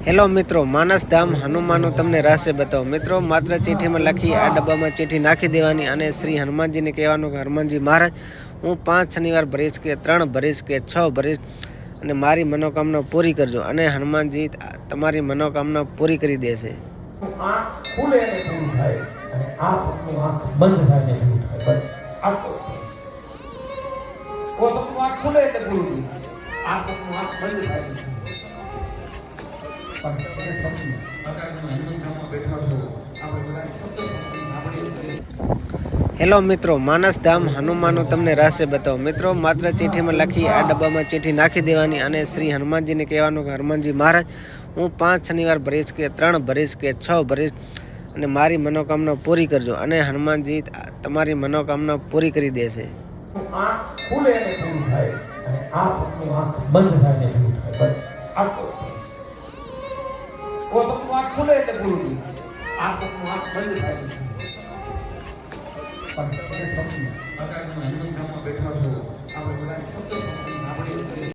Hello મિત્રો, માનસધામ હનુમાનનું તમને રહસ્ય બતાવો મિત્રો। માત્ર ચીઠીમાં લખી આ ડબ્બામાં ચીઠી નાખી દેવાની અને શ્રી હનુમાનજીને કહેવાનું કે હનુમાનજી મહારાજ, હું 5 શનિવાર ભરીશ કે 3 ભરીશ કે 6 ભરીશ અને મારી મનોકામના પૂરી કરજો અને હનુમાનજી તમારી મનોકામના પૂરી કરી દેશે। આંખ ખુલે એટલે પૂરું થાય અને આ સપનું આંખ બંધ થાય એટલે પૂરું થાય। બસ આટલો છે। ઓ સપનું આંખ ખુલે એટલે પૂરું થાય, આ સપનું આંખ બંધ થાય એટલે પૂરું થાય। પણ એ સપનું અત્યારે તમે હનુમાનધામમાં બેઠા છો, આપણે બધા શબ્દ સંસ્કૃત સાંભળીએ છીએ। હેલો મિત્રો, માનસધામ હનુમાનનું તમને રહસ્ય બતાવો મિત્રો। માત્ર ચીઠીમાં લખી આ ડબ્બામાં ચીઠી નાખી દેવાની અને શ્રી હનુમાનજીને કહેવાનું કે હનુમાનજી મહારાજ, હું 5 શનિવાર ભરીશ કે 3 ભરીશ કે 6 ભરીશ અને મારી મનોકામના પૂરી કરજો અને હનુમાનજી તમારી મનોકામના પૂરી કરી દેશે। આંખ ખુલે એટલે પૂરું થાય અને આ સપનું આંખ બંધ થાય એટલે પૂરું થાય। બસ આટલો છે। ઓ સપનું આંખ ખુલે એટલે પૂરું થાય, આ સપનું આંખ બંધ થાય એટલે પૂરું થાય। પણ એ સપનું અત્યારે તમે